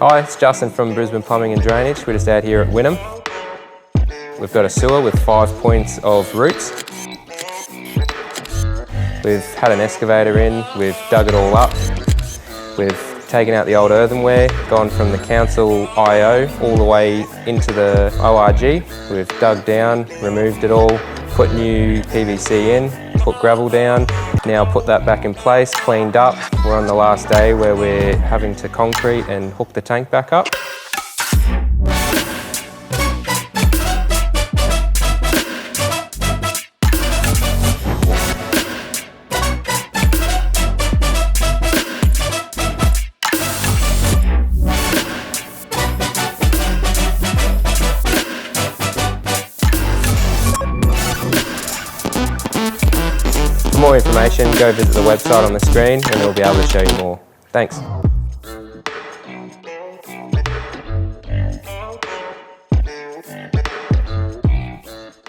Hi, it's Justin from Brisbane Plumbing and Drainage. We're just out here at Wynnum. We've got a sewer with 5 points of roots. We've had an excavator in, we've dug it all up. We've taken out the old earthenware, gone from the council IO all the way into the ORG. We've dug down, removed it all, put new PVC in, put gravel down, now put that back in place, cleaned up. We're on the last day where we're having to concrete and hook the tank back up. For more information, go visit the website on the screen and we'll be able to show you more. Thanks.